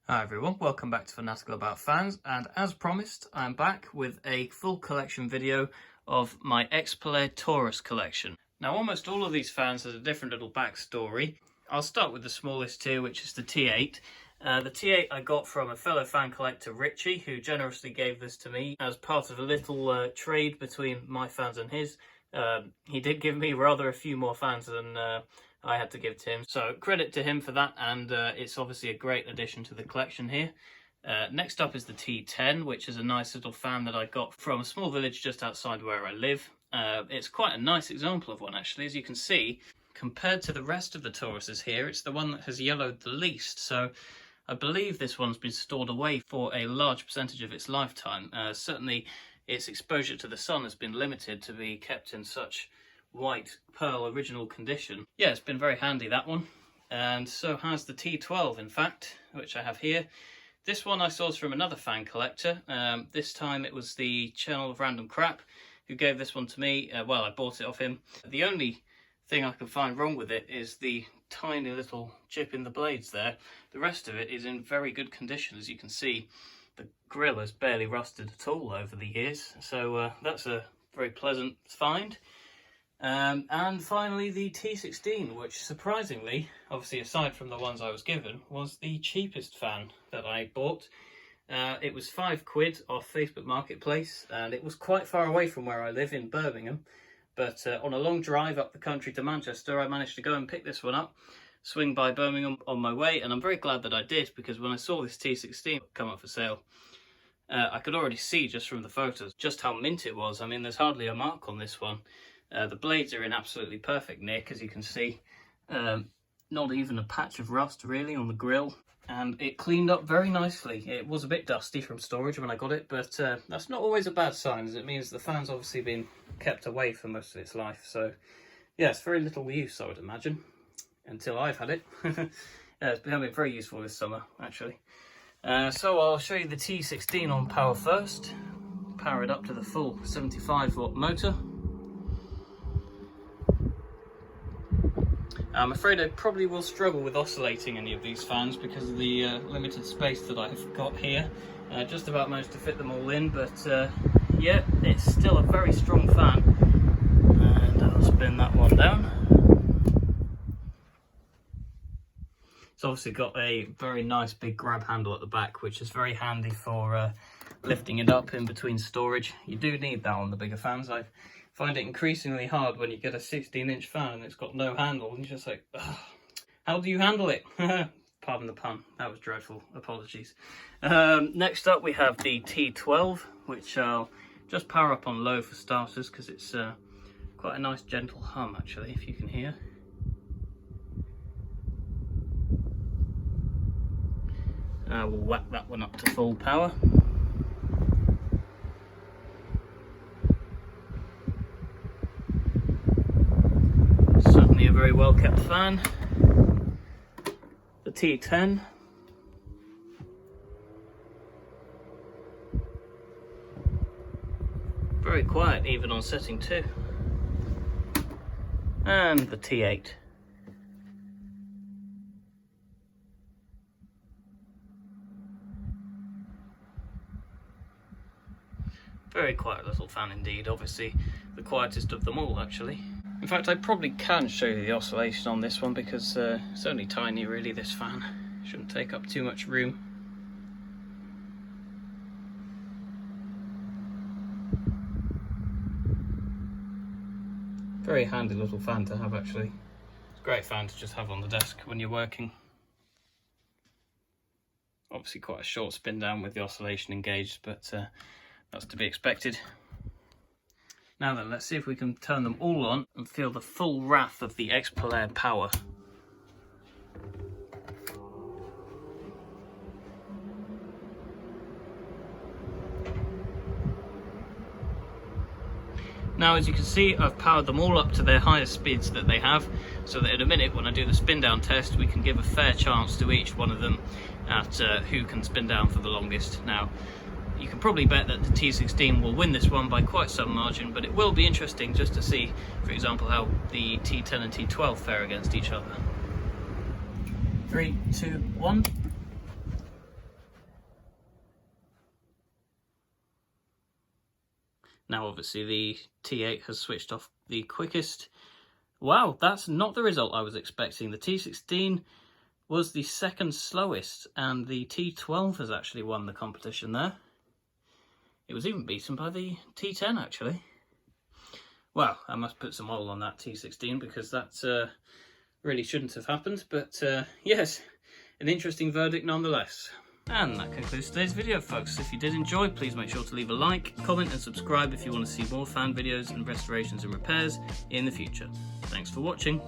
Hi everyone, welcome back to Fanatical About Fans, and as promised, I'm back with a full collection video of my Xpelair Taurus collection. Now, almost all of these fans has a different little backstory. I'll start with the smallest here, which is the T8. The T8 I got from a fellow fan collector, Richie, who generously gave this to me as part of a little trade between my fans and his. He did give me rather a few more fans than I had to give to him, so credit to him for that, and it's obviously a great addition to the collection here. Next up is the T10, which is a nice little fan that I got from a small village just outside where I live. It's quite a nice example of one, actually. As you can see, compared to the rest of the Tauruses here, it's the one that has yellowed the least, so I believe this one's been stored away for a large percentage of its lifetime. Certainly its exposure to the sun has been limited to be kept in such white pearl original condition. Yeah, it's been very handy, that one. And so has the T12, in fact, which I have here. This one I sourced from another fan collector. This time it was the Channel of Random Crap who gave this one to me. Well, I bought it off him. The only thing I can find wrong with it is the tiny little chip in the blades there. The rest of it is in very good condition. As you can see, the grill has barely rusted at all over the years, so that's a very pleasant find. And finally the T16, which surprisingly, obviously aside from the ones I was given, was the cheapest fan that I bought. It was £5 off Facebook Marketplace, and it was quite far away from where I live in Birmingham. But on a long drive up the country to Manchester, I managed to go and pick this one up, swing by Birmingham on my way, and I'm very glad that I did, because when I saw this T16 come up for sale, I could already see just from the photos just how mint it was. I mean, there's hardly a mark on this one. The blades are in absolutely perfect nick, as you can see. Not even a patch of rust really on the grill, and it cleaned up very nicely. It was a bit dusty from storage when I got it, but that's not always a bad sign, as it means the fan's obviously been kept away for most of its life. So yes, very little use, I would imagine, until I've had it. It's becoming very useful this summer, actually. So I'll show you the T16 on power first. Power it up to the full 75-watt motor. I'm afraid I probably will struggle with oscillating any of these fans because of the limited space that I've got here. Just about managed to fit them all in, but yeah, it's still a very strong fan. And I'll spin that one down. It's obviously got a very nice big grab handle at the back, which is very handy for lifting it up in between storage. You do need that on the bigger fans. I find it increasingly hard when you get a 16-inch fan and it's got no handle, and you're just like, ugh, how do you handle it? Pardon the pun, that was dreadful, apologies. Next up we have the T12, which I'll just power up on low for starters, because it's quite a nice gentle hum actually, if you can hear. We'll whack that one up to full power. Certainly a very well kept fan. The T10. Very quiet even on setting 2. And the T8. Very quiet little fan indeed, obviously the quietest of them all actually. In fact, I probably can show you the oscillation on this one, because it's only tiny really, this fan. Shouldn't take up too much room. Very handy little fan to have actually. It's a great fan to just have on the desk when you're working. Obviously quite a short spin down with the oscillation engaged, but that's to be expected. Now then, let's see if we can turn them all on and feel the full wrath of the Xpelair power. Now, as you can see, I've powered them all up to their highest speeds that they have, so that in a minute when I do the spin down test, we can give a fair chance to each one of them at who can spin down for the longest. Now, you can probably bet that the T16 will win this one by quite some margin, but it will be interesting just to see, for example, how the T10 and T12 fare against each other. 3, 2, 1. Now obviously the T8 has switched off the quickest. Wow, that's not the result I was expecting. The T16 was the second slowest, and the T12 has actually won the competition there. It was even beaten by the T10 actually. Well, I must put some oil on that T16 because that really shouldn't have happened, but yes, an interesting verdict nonetheless. And that concludes today's video, folks. If you did enjoy, please make sure to leave a like, comment and subscribe if you want to see more fan videos and restorations and repairs in the future. Thanks for watching.